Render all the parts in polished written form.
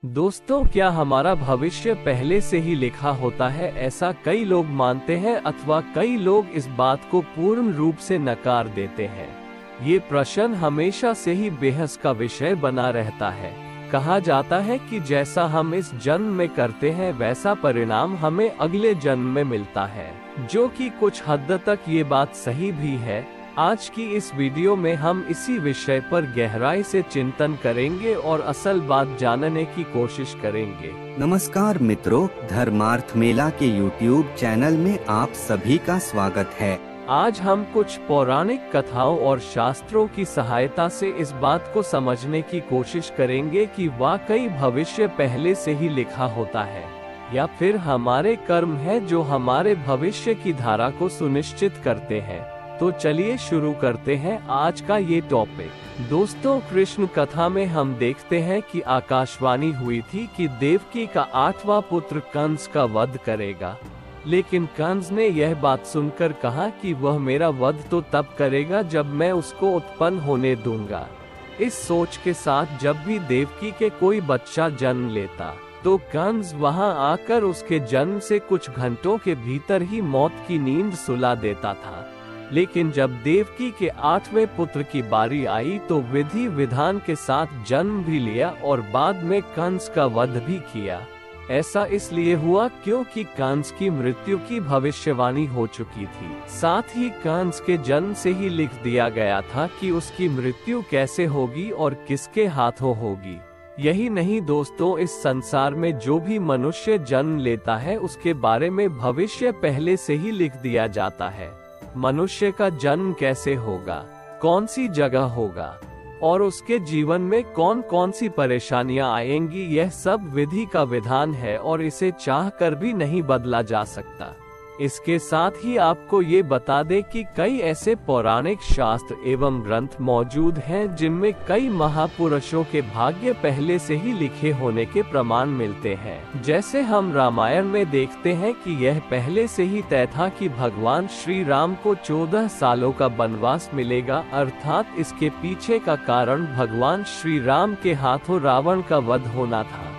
दोस्तों, क्या हमारा भविष्य पहले से ही लिखा होता है? ऐसा कई लोग मानते हैं अथवा कई लोग इस बात को पूर्ण रूप से नकार देते हैं। ये प्रश्न हमेशा से ही बहस का विषय बना रहता है। कहा जाता है कि जैसा हम इस जन्म में करते हैं वैसा परिणाम हमें अगले जन्म में मिलता है, जो कि कुछ हद तक ये बात सही भी है। आज की इस वीडियो में हम इसी विषय पर गहराई से चिंतन करेंगे और असल बात जानने की कोशिश करेंगे। नमस्कार मित्रों, धर्मार्थ मेला के YouTube चैनल में आप सभी का स्वागत है। आज हम कुछ पौराणिक कथाओं और शास्त्रों की सहायता से इस बात को समझने की कोशिश करेंगे कि वाकई भविष्य पहले से ही लिखा होता है या फिर हमारे कर्म है जो हमारे भविष्य की धारा को सुनिश्चित करते हैं। तो चलिए शुरू करते हैं आज का ये टॉपिक। दोस्तों, कृष्ण कथा में हम देखते हैं कि आकाशवाणी हुई थी कि देवकी का 8वां पुत्र कंस का वध करेगा, लेकिन कंस ने यह बात सुनकर कहा कि वह मेरा वध तो तब करेगा जब मैं उसको उत्पन्न होने दूंगा। इस सोच के साथ जब भी देवकी के कोई बच्चा जन्म लेता तो कंस वहां आकर उसके जन्म से कुछ घंटों के भीतर ही मौत की नींद सुला देता था। लेकिन जब देवकी के 8वें पुत्र की बारी आई तो विधि विधान के साथ जन्म भी लिया और बाद में कंस का वध भी किया। ऐसा इसलिए हुआ क्योंकि कंस की मृत्यु की भविष्यवाणी हो चुकी थी। साथ ही कंस के जन्म से ही लिख दिया गया था कि उसकी मृत्यु कैसे होगी और किसके हाथों होगी। यही नहीं दोस्तों, इस संसार में जो भी मनुष्य जन्म लेता है उसके बारे में भविष्य पहले से ही लिख दिया जाता है। मनुष्य का जन्म कैसे होगा, कौन सी जगह होगा और उसके जीवन में कौन कौन सी परेशानियां आएंगी, यह सब विधि का विधान है और इसे चाह कर भी नहीं बदला जा सकता। इसके साथ ही आपको ये बता दें कि कई ऐसे पौराणिक शास्त्र एवं ग्रंथ मौजूद हैं जिनमें कई महापुरुषों के भाग्य पहले से ही लिखे होने के प्रमाण मिलते हैं। जैसे हम रामायण में देखते हैं कि यह पहले से ही तय था कि भगवान श्री राम को 14 सालों का वनवास मिलेगा, अर्थात इसके पीछे का कारण भगवान श्री राम के हाथों रावण का वध होना था।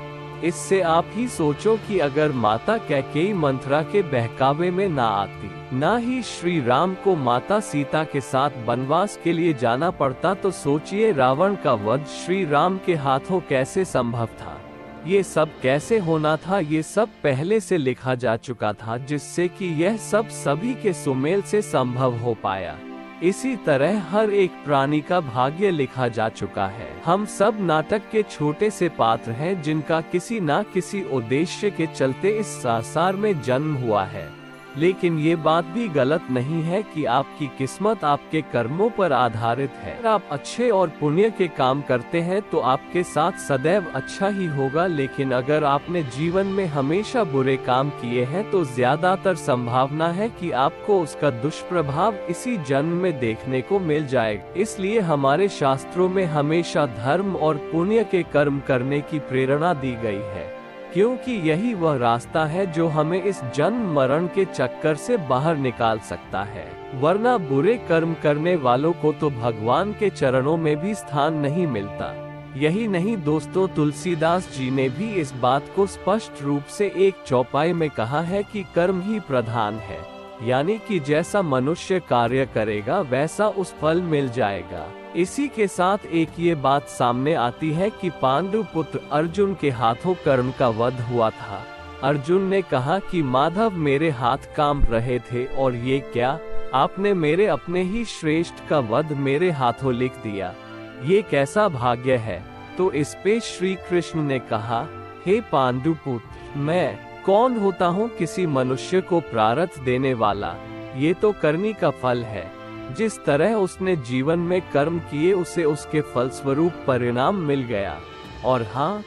इससे आप ही सोचो कि अगर माता कैकेयी मंथरा के बहकावे में ना आती, ना ही श्री राम को माता सीता के साथ वनवास के लिए जाना पड़ता, तो सोचिए रावण का वध श्री राम के हाथों कैसे संभव था। ये सब कैसे होना था, ये सब पहले से लिखा जा चुका था, जिससे कि यह सब सभी के सुमेल से संभव हो पाया। इसी तरह हर एक प्राणी का भाग्य लिखा जा चुका है। हम सब नाटक के छोटे से पात्र हैं जिनका किसी न किसी उद्देश्य के चलते इस संसार में जन्म हुआ है। लेकिन ये बात भी गलत नहीं है कि आपकी किस्मत आपके कर्मों पर आधारित है। अगर आप अच्छे और पुण्य के काम करते हैं तो आपके साथ सदैव अच्छा ही होगा, लेकिन अगर आपने जीवन में हमेशा बुरे काम किए हैं तो ज्यादातर संभावना है कि आपको उसका दुष्प्रभाव इसी जन्म में देखने को मिल जाएगा। इसलिए हमारे शास्त्रों में हमेशा धर्म और पुण्य के कर्म करने की प्रेरणा दी गई है, क्योंकि यही वह रास्ता है जो हमें इस जन्म मरण के चक्कर से बाहर निकाल सकता है। वरना बुरे कर्म करने वालों को तो भगवान के चरणों में भी स्थान नहीं मिलता। यही नहीं दोस्तों, तुलसीदास जी ने भी इस बात को स्पष्ट रूप से एक चौपाई में कहा है कि कर्म ही प्रधान है, यानी कि जैसा मनुष्य कार्य करेगा वैसा उस फल मिल जाएगा। इसी के साथ एक ये बात सामने आती है कि पांडु पुत्र अर्जुन के हाथों कर्ण का वध हुआ था। अर्जुन ने कहा कि माधव मेरे हाथ कांप रहे थे और ये क्या, आपने मेरे अपने ही श्रेष्ठ का वध मेरे हाथों लिख दिया, ये कैसा भाग्य है। तो इस पे श्री कृष्ण ने कहा, हे पांडु पुत्र, मैं कौन होता हूँ किसी मनुष्य को प्रारब्ध देने वाला, ये तो करनी का फल है। जिस तरह उसने जीवन में कर्म किए उसे उसके फलस्वरूप परिणाम मिल गया। और हाँ,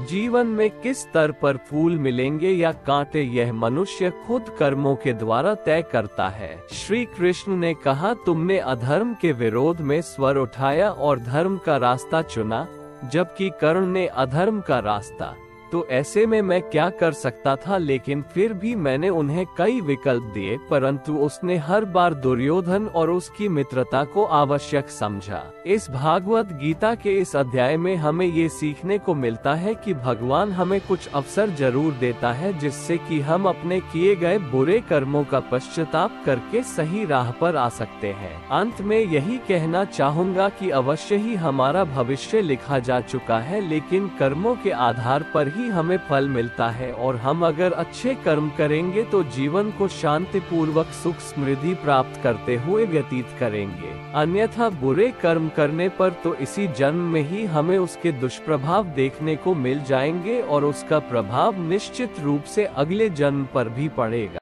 जीवन में किस स्तर पर फूल मिलेंगे या कांटे यह मनुष्य खुद कर्मों के द्वारा तय करता है। श्री कृष्ण ने कहा, तुमने अधर्म के विरोध में स्वर उठाया और धर्म का रास्ता चुना, जबकि कर्ण ने अधर्म का रास्ता तो ऐसे में मैं क्या कर सकता था, लेकिन फिर भी मैंने उन्हें कई विकल्प दिए, परंतु उसने हर बार दुर्योधन और उसकी मित्रता को आवश्यक समझा। इस भागवत गीता के इस अध्याय में हमें ये सीखने को मिलता है कि भगवान हमें कुछ अवसर जरूर देता है, जिससे कि हम अपने किए गए बुरे कर्मों का पश्चाताप करके सही राह पर आ सकते हैं। अंत में यही कहना चाहूँगा कि अवश्य ही हमारा भविष्य लिखा जा चुका है, लेकिन कर्मों के आधार पर ही हमें फल मिलता है, और हम अगर अच्छे कर्म करेंगे तो जीवन को शांतिपूर्वक सुख समृद्धि प्राप्त करते हुए व्यतीत करेंगे। अन्यथा बुरे कर्म करने पर तो इसी जन्म में ही हमें उसके दुष्प्रभाव देखने को मिल जाएंगे और उसका प्रभाव निश्चित रूप से अगले जन्म पर भी पड़ेगा।